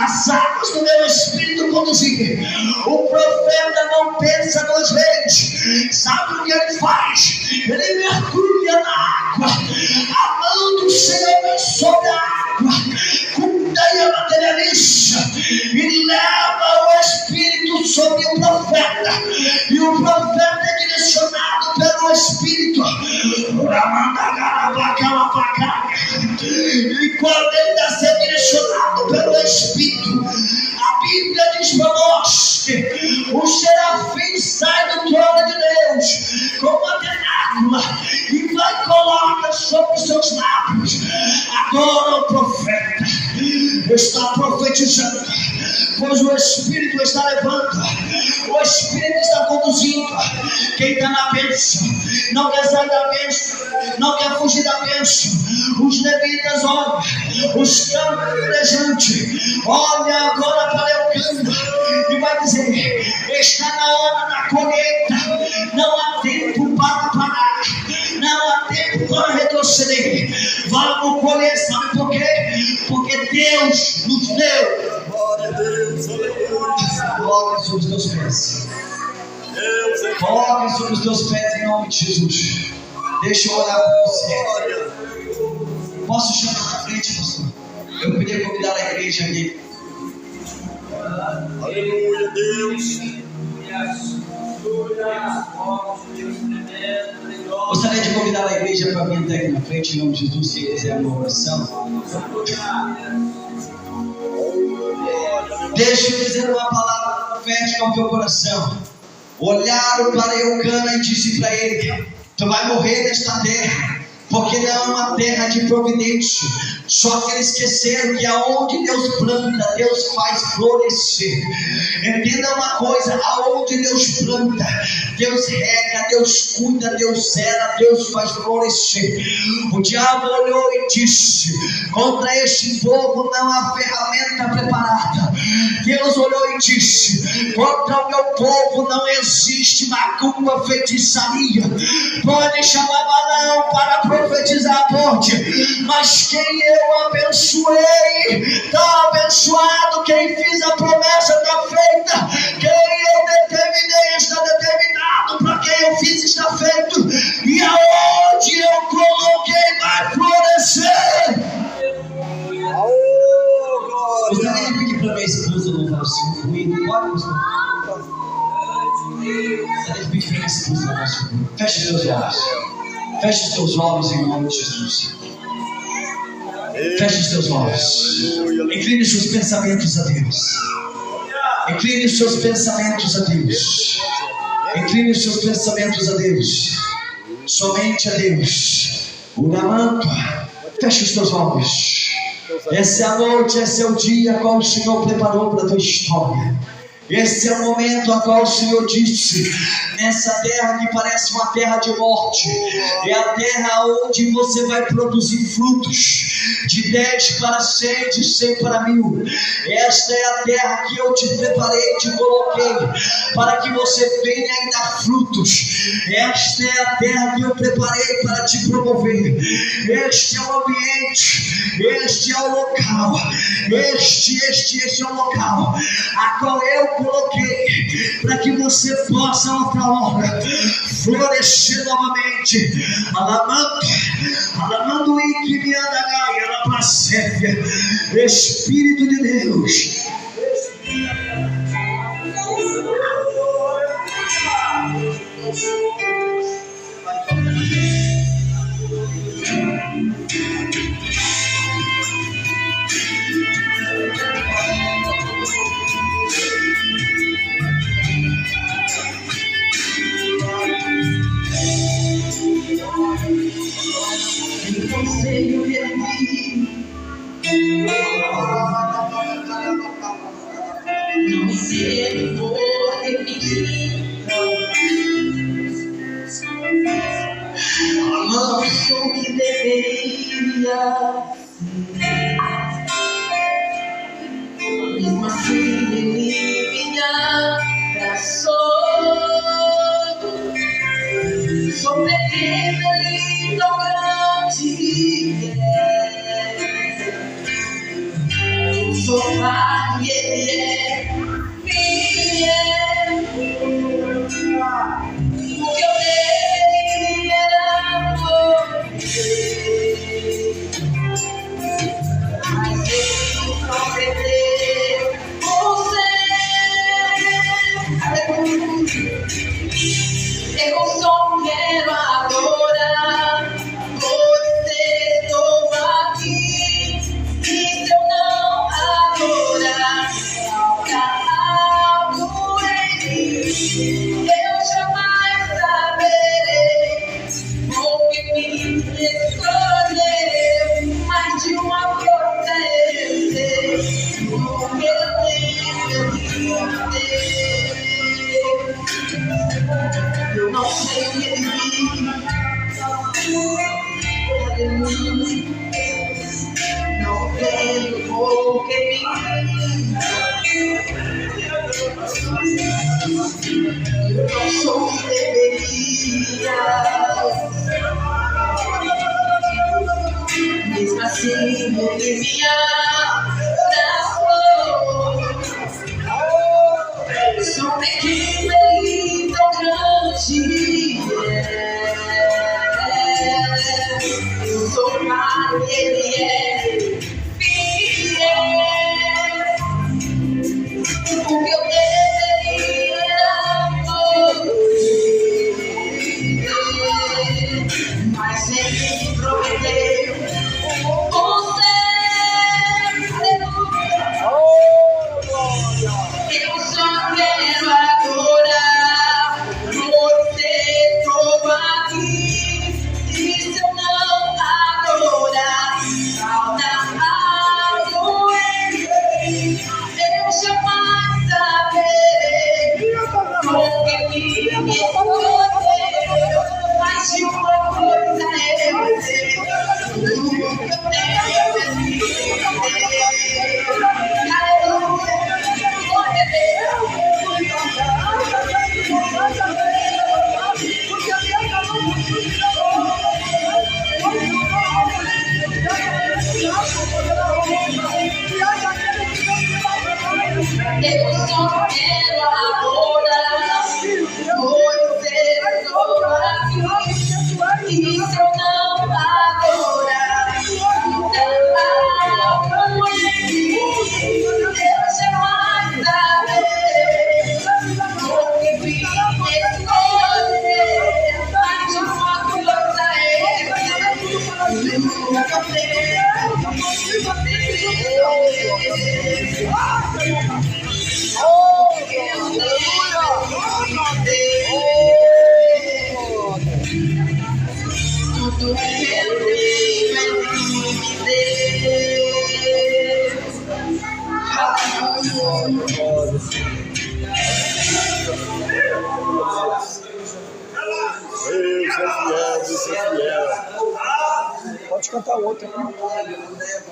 as águas do meu Espírito conduzir. O profeta não pensa duas vezes. Sabe o que ele faz? Ele mergulha na água. A mão do Senhor vem sobre a água, cuida materialista, e leva o Espírito sobre o profeta. E o profeta é direcionado pelo Espírito. E quando ele está sendo direcionado pelo Espírito, a Bíblia diz para nós que o serafim sai do trono de Deus com uma tentácula e vai colocar sobre os seus lábios. Agora o profeta está profetizando, pois o Espírito está levando, o Espírito está conduzindo. Quem está na bênção não quer sair da bênção, não quer fugir da bênção. Os levitas olham, os campos olha agora para Eucana e vai dizer: está na hora da colheita, não há tempo para parar, não há tempo para retroceder. Vamos colher, sabe por quê? Porque Deus nos deu. Glória a Deus, aleluia. Coloque sobre os teus pés. Coloque sobre os teus pés em nome de Jesus. Deixa eu orar por você. Posso chamar na frente, pastor? Eu queria convidar a igreja aqui. Aleluia, Deus. Gostaria de convidar a igreja para vir até aqui na frente, em nome de Jesus, se quiser uma oração. Deixa eu dizer uma palavra profética ao teu coração. Olharam para Eucana e disse para ele: tu vai morrer nesta terra, porque não é uma terra de providência. Só que eles esqueceram que aonde Deus planta, Deus faz florescer. Entenda uma coisa: aonde Deus planta, Deus rega, Deus cuida, Deus zera, Deus faz florescer. O diabo olhou e disse: contra este povo não há ferramenta preparada. Deus olhou e disse: contra o meu povo não existe macumba, feitiçaria. Pode chamar Balaão para profetizar a ponte, mas quem eu abençoei está abençoado. Quem fiz a promessa está feita. Quem eu determinei está determinado. Para quem eu fiz está feito. E aonde eu coloquei vai florescer. Gostaria de pedir para minha esposa louvar o Senhor comigo. Pode, pastor? Gostaria de pedir para minha esposa louvar o Senhor. Feche seus olhos. Feche os teus olhos em nome de Jesus. Feche os teus olhos. Incline os seus pensamentos a Deus. Incline os seus pensamentos a Deus. Incline os seus pensamentos a Deus. Somente a Deus. Uramanto. Feche os teus olhos. Essa é a noite, esse é o dia a qual o Senhor preparou para a tua história. Esse é o momento a qual o Senhor disse: nessa terra que parece uma terra de morte, é a terra onde você vai produzir frutos, de 10 para 100, de 100 para 1000. Esta é a terra que eu te preparei, te coloquei, para que você venha e dar frutos. Esta é a terra que eu preparei para te promover. Este é o ambiente, este é o local, este é o local a qual eu coloquei para que você possa outra hora florescer novamente. Alamando e que me andagaia na placéfia. Espírito de Deus. Não sei por repetir. Não sou o que deveria ser. Mesmo assim ele me abraçou. Sou pequena e tão grande. Sou pai e ele é fiel. O que eu deveria era morrer, mas ele prometeu você. Eu só quero adorar, você estou aqui. E se eu não adorar, falta algo em mim. Eu jamais saberei porque me escolheu. Mas de uma coisa eu sei, porque eu tenho Deus. Eu não sei o que ele vive. Não tenho o que me. Eu não sou o que deveria. Mesmo assim ele me abraçou. Sou pequena e tão grande. Eu sou pai e ele é fiel. O que eu deveria era morrer, mas ele me prometeu você. Eu só quero adorar, pois eu sou aqui. E se eu não adorar, então eu jamais darei. Porque vim escolher, mas de uma coisa eu nunca tudo que eu tenho é Deus é fiel, Deus é fiel. Pode cantar outra.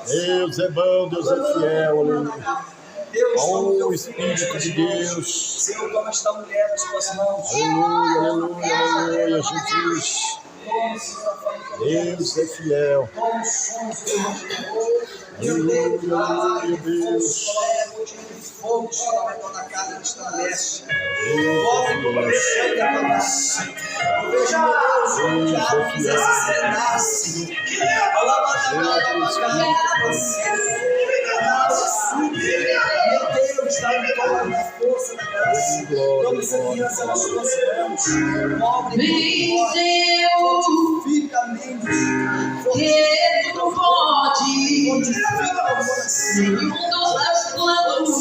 Deus é bom, Deus é fiel. Aleluia. Deus, Oh, Espírito de Deus. Senhor, toma esta mulher nas tuas mãos. Aleluia, aleluia, aleluia, Jesus. Deus é fiel. Toma os sonhos do irmão de Deus. Aleluia, aleluia, Deus. Fogo sobre toda a casa que estabelece. Deus é fiel. Eu vejo, meu Deus, o diabo quisesse serenar-se. Meu Deus, dá me toda a força da graça. Toma essa criança nas suas mãos. venceu, Fortifica-me. que tu pode. Fortifica o coração. Nenhum dos teus planos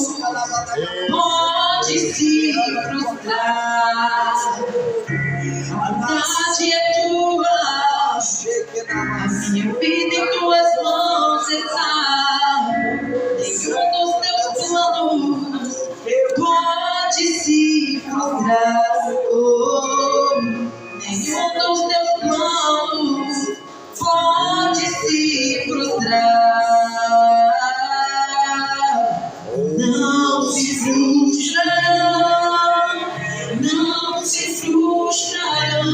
pode se frustrar. A vontade é tua, a minha vida em tuas mãos está. Nenhum dos teus planos pode se frustrar. Oh, nenhum dos teus planos pode se frustrar. Não se frustrarão, não se frustrarão.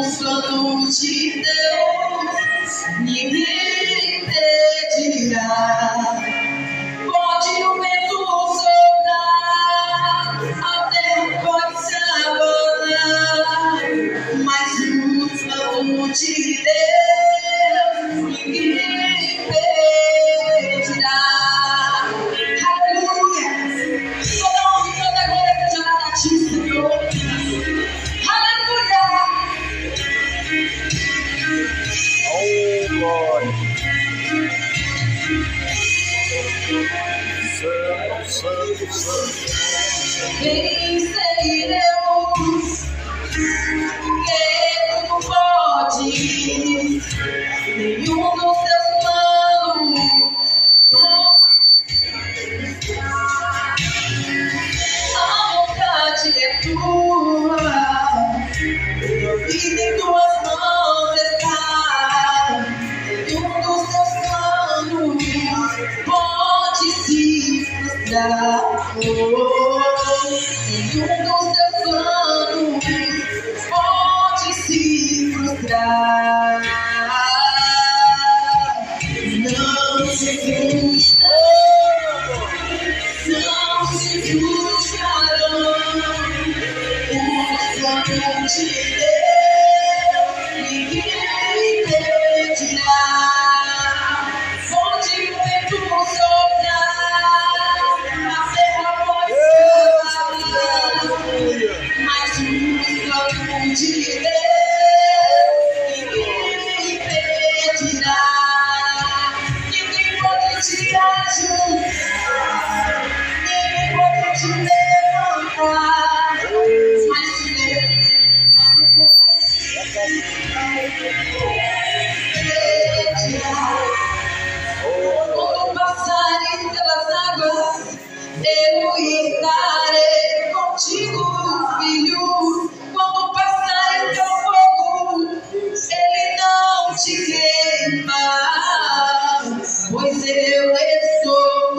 Os planos de Deus ninguém impedirá. Pode o vento soprar, a terra pode se abalar, mas os planos de Deus ninguém impedirá. Aleluia! Toda honra e toda glória seja dada a ti, Senhor. Aleluia! Oh, glória. Santo, santo, santo. Vencerei Deus, que tu pode. Nenhum dos teus planos a vontade é tua, minha vida em tuas mãos está. Nenhum dos teus planos pode se frustrar. Oh, nenhum dos teus planos pode se frustrar. Não se frustra, não se frustrarão. Os planos de Deus ninguém impedirá. Onde o vento soprar, a terra pode se abalar, mas os planos de Deus ninguém impedirá. Ninguém pode te ajudar, ninguém pode te levantar, mas Deus impedirá. Quando passares pelas águas, eu estarei contigo, filho. Quando passares pelo fogo, ele não te queima, pois eu estou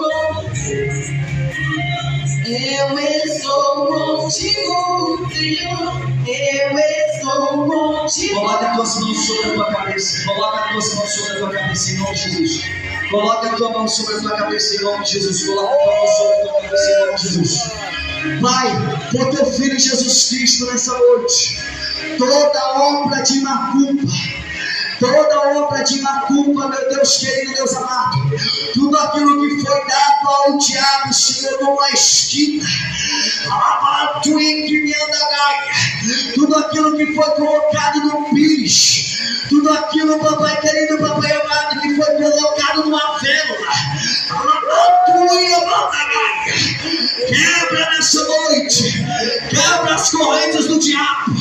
contigo, filho. Eu estou contigo. Coloca as tuas mãos sobre a tua cabeça. Coloca as tuas mãos sobre a tua cabeça em nome de Jesus. Coloca a tua mão sobre a tua cabeça em nome de Jesus. Coloca a tua mão sobre a tua cabeça em nome de Jesus. Pai, por teu Filho Jesus Cristo nessa noite, toda obra de macumba, meu Deus querido, Deus amado, tudo aquilo que foi dado ao diabo, Senhor, numa esquina, tudo aquilo que foi colocado no pires, tudo aquilo, papai querido, papai amado, que foi colocado numa vélula, quebra nessa noite, quebra as correntes do diabo,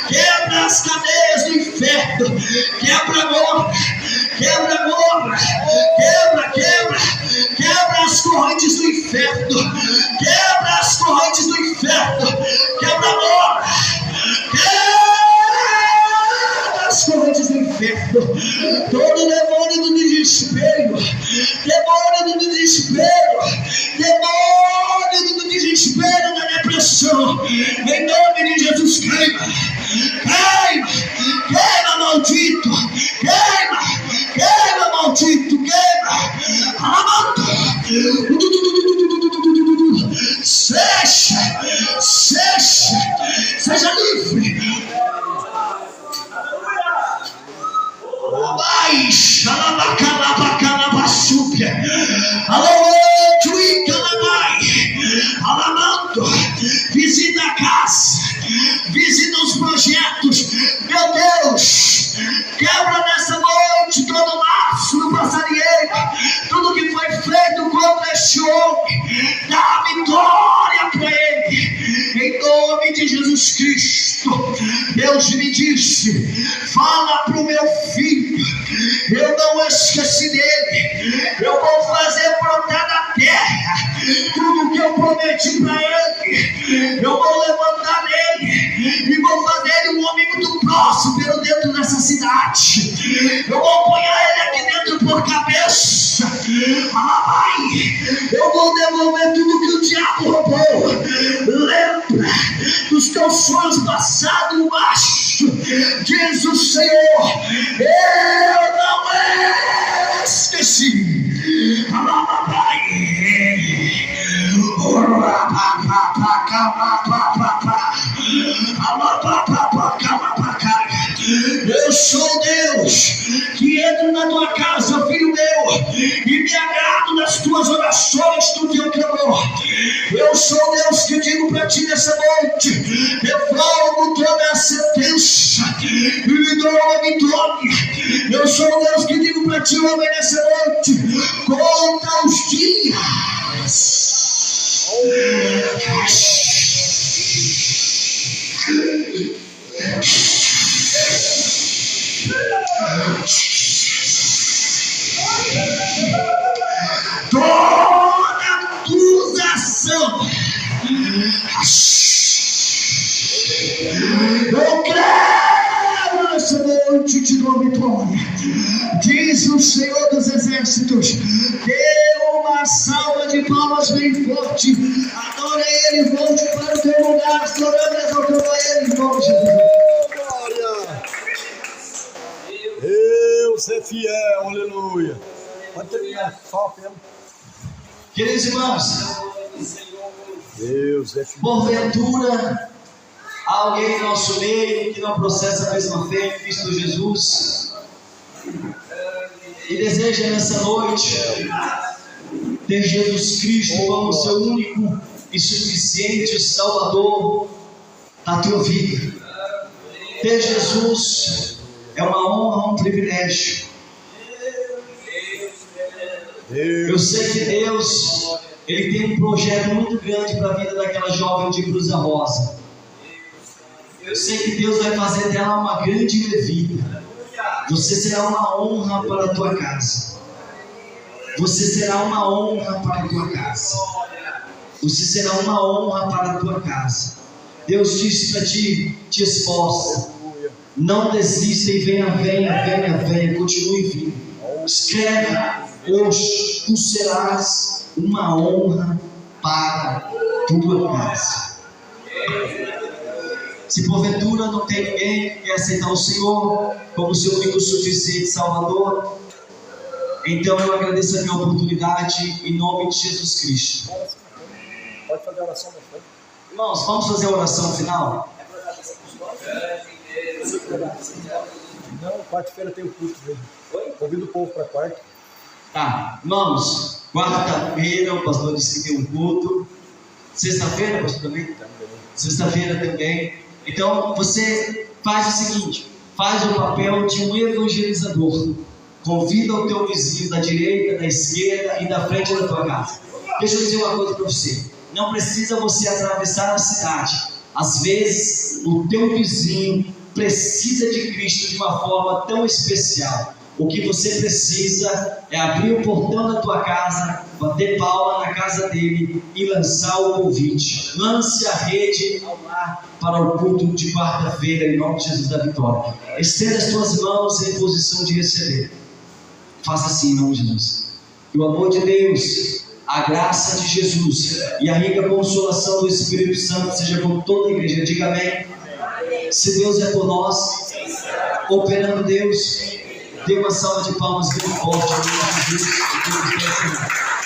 quebra as cadeias do inferno, quebra agora, quebra as correntes do inferno, quebra as correntes do inferno, quebra agora, quebra as correntes do inferno, todo demônio do desespero, demônio do desespero, da depressão, em nome de Jesus, queima, maldito, queima, maldito, seja livre. Vai, xalabacalabacalabachúpia, alamando, visita a casa, visita os projetos, meu Deus, quebra nessa noite todo o laço do passarinheiro, tudo que foi feito contra este homem, dá vitória para ele, em nome de Jesus Cristo. Deus me disse, fala para o meu filho, eu não esqueci dele, eu vou fazer brotar da terra tudo que eu prometi para ele, eu vou levantar nele e vou fazer ele um homem muito próspero dentro dessa cidade, eu vou apoiar ele aqui dentro por cabeça, eu vou devolver tudo que o diabo roubou. Lembra dos teus sonhos passados, macho, diz o Senhor, eu não esqueci. Eu sou Deus que entro na tua casa, filho meu, e me agrado das tuas orações, do teu clamor. Eu sou Deus que digo para ti nessa noite, revogo toda a sentença e lhe dou a vitória. Eu sou Deus que digo para ti, homem, nessa noite, conta os dias. Toda acusação, eu quero nessa noite te dou vitória, diz o Senhor dos Exércitos. Dê uma salva de palmas bem forte, adore ele, volte para o teu lugar, adorando e exaltando a ele, em nome de Jesus. Deus é fiel, aleluia. Pode terminar, só pelo. Queridos irmãos, Deus é fiel. Porventura, há alguém em nosso meio que não processa a mesma fé em Cristo Jesus e deseja nessa noite ter Jesus Cristo como seu único e suficiente Salvador da tua vida. Ter Jesus é uma honra, um privilégio. Eu sei que Deus, Ele tem um projeto muito grande para a vida daquela jovem de Cruz Rosa. Eu sei que Deus vai fazer dela uma grande levita. Você será uma honra para a tua casa. Você será uma honra para a tua casa. Você será uma honra para a tua casa. Deus disse para ti, te esforça. Não desista e venha, continue vindo. Escreve hoje, tu serás uma honra para a tua casa. Se porventura não tem ninguém que quer aceitar o Senhor como seu único suficiente Salvador, Então eu agradeço a minha oportunidade em nome de Jesus Cristo. Pode fazer a oração na frente. Irmãos, vamos fazer a oração final? Não, quarta-feira tem o culto mesmo. Convido o povo para quarta. Tá, irmãos, quarta-feira o pastor disse que tem um culto. Sexta-feira, pastor, também? Sexta-feira também. Então você faz o seguinte: faz o papel de um evangelizador. Convida o teu vizinho da direita, da esquerda e da frente da tua casa. Deixa eu dizer uma coisa para você: não precisa você atravessar a cidade. Às vezes o teu vizinho precisa de Cristo de uma forma tão especial. O que você precisa é abrir o portão da tua casa, bater palma na casa dele e lançar o convite. Lance a rede ao mar para o culto de quarta-feira, em nome de Jesus da Vitória. Estenda as tuas mãos em posição de receber. Faça assim, em nome de Jesus. Que o amor de Deus, a graça de Jesus e a rica consolação do Espírito Santo seja com toda a igreja. Diga amém. Se Deus é por nós, operando Deus, dê uma salva de palmas bem forte. Em nome de Jesus.